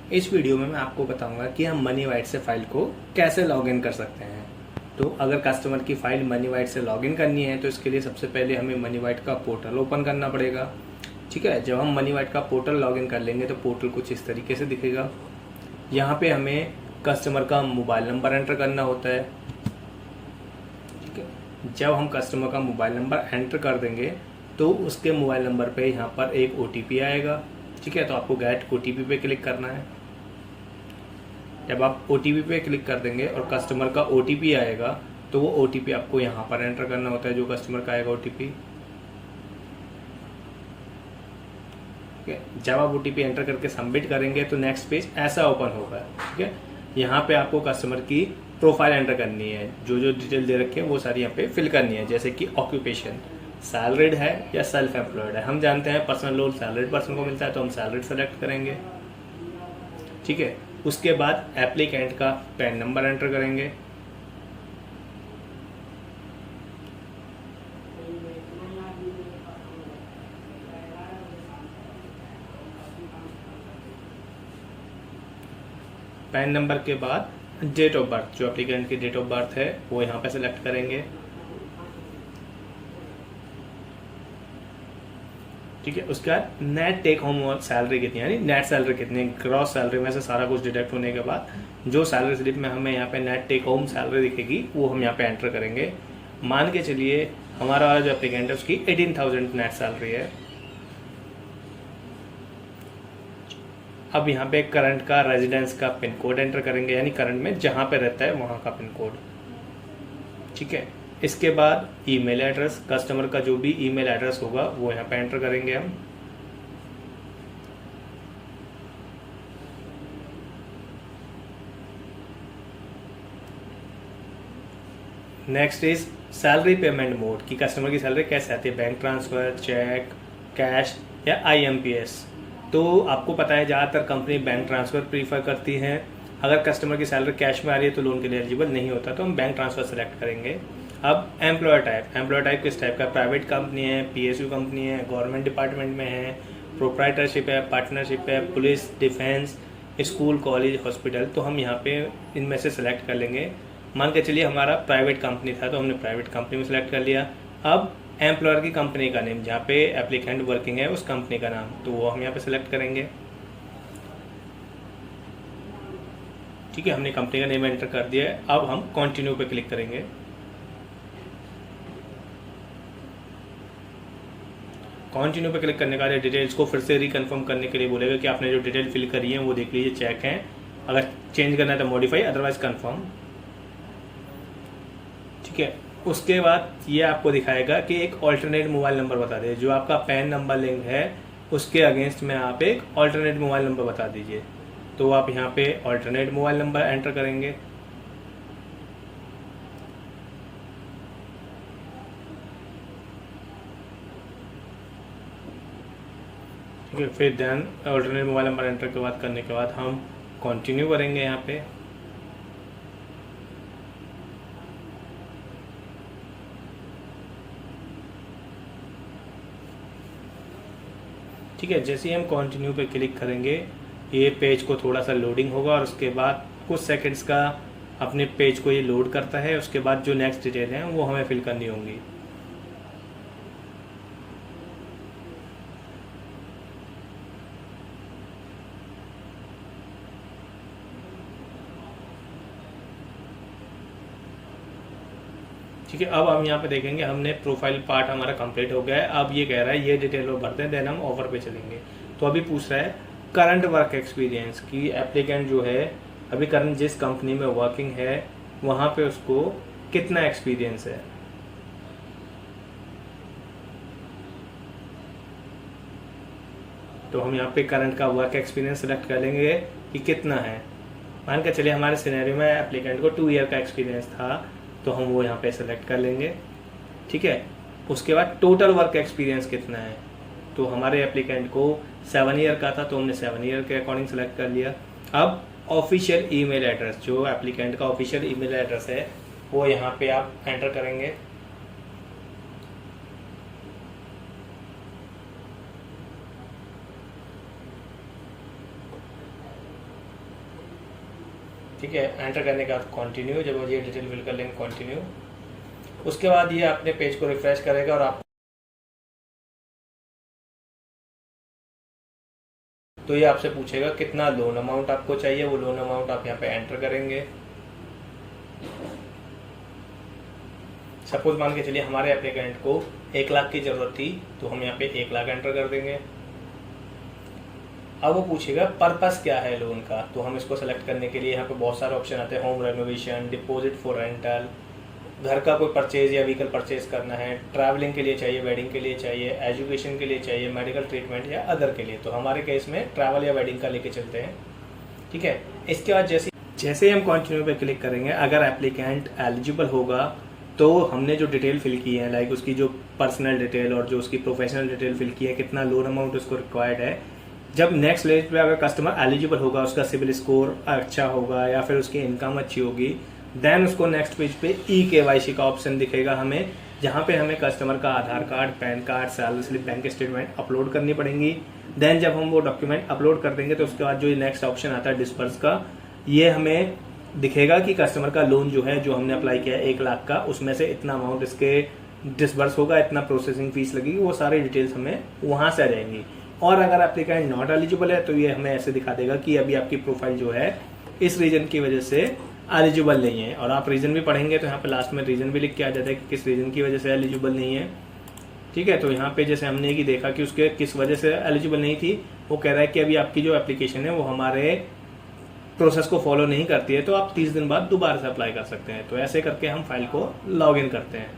इस वीडियो में मैं आपको बताऊंगा कि हम मनीवाइट से फाइल को कैसे लॉगिन कर सकते हैं। तो अगर कस्टमर की फाइल मनीवाइट से लॉगिन करनी है तो इसके लिए सबसे पहले हमें मनीवाइट का पोर्टल ओपन करना पड़ेगा। ठीक है, जब हम मनीवाइट का पोर्टल लॉगिन कर लेंगे तो पोर्टल कुछ इस तरीके से दिखेगा। यहाँ पे हमें कस्टमर का मोबाइल नंबर एंटर करना होता है। ठीक है, जब हम कस्टमर का मोबाइल नंबर एंटर कर देंगे तो उसके मोबाइल नंबर पे यहाँ पर एक OTP आएगा। ठीक है, तो आपको गेट OTP पे क्लिक करना है। जब आप OTP पे क्लिक कर देंगे और कस्टमर का OTP आएगा तो वो OTP आपको यहाँ पर एंटर करना होता है, जो कस्टमर का आएगा OTP। ठीक है, जब आप OTP एंटर करके सबमिट करेंगे तो नेक्स्ट पेज ऐसा ओपन होगा। ठीक है, यहाँ पे आपको कस्टमर की प्रोफाइल एंटर करनी है, जो जो डिटेल दे रखे हैं वो सारी यहाँ पे फिल करनी है, जैसे कि ऑक्यूपेशन सैलरीड है या सेल्फ एम्प्लॉयड है। हम जानते हैं पर्सनल लोन सैलरीड पर्सन को मिलता है तो हम सैलरीड सेलेक्ट करेंगे। ठीक है, उसके बाद एप्लीकेंट का पैन नंबर एंटर करेंगे। पैन नंबर के बाद डेट ऑफ बर्थ, जो एप्लीकेंट की डेट ऑफ बर्थ है वो यहाँ पे सेलेक्ट करेंगे। ठीक है, उसके बाद नेट टेक होम सैलरी कितनी, यानी नेट सैलरी कितनी, ग्रॉस सैलरी में से सारा कुछ डिडक्ट होने के बाद जो सैलरी स्लिप में हमें यहाँ पे नेट टेक होम सैलरी दिखेगी वो हम यहाँ पे एंटर करेंगे। मान के चलिए हमारा वाला जो एप्लीकेंट है उसकी 18,000 नेट सैलरी है। अब यहाँ पे करंट का रेजिडेंस का पिन कोड एंटर करेंगे, यानी करंट में जहाँ पे रहता है वहाँ का पिन कोड। ठीक है, इसके बाद ईमेल एड्रेस, कस्टमर का जो भी ईमेल एड्रेस होगा वो यहाँ पे एंटर करेंगे हम। Next is salary payment mode, कि कस्टमर की सैलरी कैसे आती है, बैंक ट्रांसफर, चेक, कैश या IMPS। तो आपको पता है ज़्यादातर कंपनी बैंक ट्रांसफर प्रीफर करती है। अगर कस्टमर की सैलरी कैश में आ रही है तो लोन के लिए एलिजिबल नहीं होता, तो हम बैंक ट्रांसफर सेलेक्ट करेंगे। अब एम्प्लॉयर टाइप किस टाइप का, प्राइवेट कंपनी है, PSU कंपनी है, गवर्नमेंट डिपार्टमेंट में है, प्रोप्राइटरशिप है, पार्टनरशिप है, police, defence, school, college, hospital, तो हम यहाँ पे इनमें से सेलेक्ट कर लेंगे। मान के चलिए हमारा प्राइवेट कंपनी था तो हमने प्राइवेट कंपनी में सेलेक्ट कर लिया। अब एम्प्लॉयर की कंपनी का नेम, जहाँ पे एप्लीकेंट वर्किंग है उस कंपनी का नाम, तो वो हम यहाँ पे सेलेक्ट करेंगे। ठीक है, हमने कंपनी का नेम एंटर कर दिया है। अब हम कंटिन्यू पे क्लिक करेंगे। कंटिन्यू पे क्लिक करने के बाद डिटेल्स को फिर से रिकन्फर्म करने के लिए बोलेगा कि आपने जो डिटेल फिल करी है वो देख लीजिए, चेक है, अगर चेंज करना है तो मॉडिफाई, अदरवाइज कन्फर्म। ठीक है, उसके बाद ये आपको दिखाएगा कि एक ऑल्टरनेट मोबाइल नंबर बता दीजिए, जो आपका पैन नंबर लिंक है उसके अगेंस्ट में आप एक ऑल्टरनेट मोबाइल नंबर बता दीजिए। तो आप यहाँ पे ऑल्टरनेट मोबाइल नंबर एंटर करेंगे। ठीक है, फिर then alternate mobile number enter के बाद करने के बाद हम कंटिन्यू करेंगे यहाँ पे। ठीक है, जैसे ही हम कंटिन्यू पे क्लिक करेंगे ये पेज को थोड़ा सा लोडिंग होगा और उसके बाद कुछ सेकंड्स का अपने पेज को ये लोड करता है। उसके बाद जो नेक्स्ट डिटेल हैं वो हमें फिल करनी होंगी। ठीक है, अब हम यहाँ पे देखेंगे हमने प्रोफाइल पार्ट हमारा कंप्लीट हो गया है। अब ये कह रहा है ये डिटेल वो भरते हैं, देन हम ऑफर पे चलेंगे। तो अभी पूछ रहा है करंट वर्क एक्सपीरियंस, की एप्लीकेंट जो है अभी करंट जिस कंपनी में वर्किंग है वहाँ पे उसको कितना एक्सपीरियंस है। तो हम यहाँ पे करंट का वर्क एक्सपीरियंस सेलेक्ट कर लेंगे कि कितना है। मान के चलिए हमारे सिनेरियो में एप्लीकेंट को 2 ईयर का एक्सपीरियंस था तो हम वो यहाँ पे सेलेक्ट कर लेंगे। ठीक है, उसके बाद टोटल वर्क एक्सपीरियंस कितना है, तो हमारे एप्लीकेंट को 7 ईयर का था तो हमने 7 ईयर के अकॉर्डिंग सेलेक्ट कर लिया। अब ऑफिशियल ईमेल एड्रेस, जो एप्लीकेंट का ऑफिशियल ईमेल एड्रेस है वो यहाँ पे आप एंटर करेंगे। ठीक है। एंटर करने के बाद कंटिन्यू, जब ये डिटेल फिल कर लेंगे कंटिन्यू, उसके बाद ये अपने पेज को रिफ्रेश करेगा और आप तो ये आपसे पूछेगा कितना लोन अमाउंट आपको चाहिए, वो लोन अमाउंट आप यहाँ पे एंटर करेंगे। सपोज मान के चलिए हमारे एप्लीकेंट को 1 लाख की जरूरत थी, तो हम यहाँ पे 1 लाख एंटर कर देंगे। अब वो पूछेगा पर्पस क्या है लोन का, तो हम इसको सेलेक्ट करने के लिए यहाँ पे बहुत सारे ऑप्शन आते हैं, home renovation, deposit for rental, घर का कोई परचेज या व्हीकल परचेज करना है, ट्रैवलिंग के लिए चाहिए, वेडिंग के लिए चाहिए, एजुकेशन के लिए चाहिए, मेडिकल ट्रीटमेंट या अदर के लिए। तो हमारे केस में ट्रैवल या वेडिंग का लेके चलते हैं, ठीक है। इसके बाद जैसे हम कंटिन्यू पे क्लिक करेंगे, अगर एप्लीकेंट एलिजिबल होगा तो हमने जो डिटेल फिल की है, लाइक उसकी जो पर्सनल डिटेल और जो उसकी प्रोफेशनल डिटेल फिल की है, कितना लोन अमाउंट उसको रिक्वायर्ड है, जब नेक्स्ट लेवल पे अगर कस्टमर एलिजिबल होगा, उसका सिविल स्कोर अच्छा होगा या फिर उसकी इनकम अच्छी होगी, देन उसको नेक्स्ट पेज पे KYC का ऑप्शन दिखेगा हमें, जहाँ पे हमें कस्टमर का Aadhaar card, PAN card, salary slip, bank statement upload करनी पड़ेंगी। देन जब हम वो डॉक्यूमेंट अपलोड कर देंगे तो उसके बाद जो नेक्स्ट ऑप्शन आता है डिस्पर्स का, ये हमें दिखेगा कि कस्टमर का लोन जो है, जो हमने अप्लाई किया है 1 लाख का, उसमें से इतना अमाउंट इसके डिस्बर्स होगा, इतना प्रोसेसिंग फीस लगेगी, वो सारी डिटेल्स हमें वहां से आ जाएंगी। और अगर एप्लीकेंट नॉट एलिजिबल है तो ये हमें ऐसे दिखा देगा कि अभी आपकी प्रोफाइल जो है इस रीजन की वजह से एलिजिबल नहीं है। और आप रीजन भी पढ़ेंगे तो यहाँ पे लास्ट में रीजन भी लिख के आ जाता है कि किस रीजन की वजह से एलिजिबल नहीं है, ठीक है। तो यहाँ पे जैसे हमने ये देखा कि उसके किस वजह से एलिजिबल नहीं थी, वो कह रहा है कि अभी आपकी जो एप्लीकेशन है वो हमारे प्रोसेस को फॉलो नहीं करती है, तो आप 30 दिन बाद दोबारा से अप्लाई कर सकते हैं। तो ऐसे करके हम फाइल को लॉग इन करते हैं।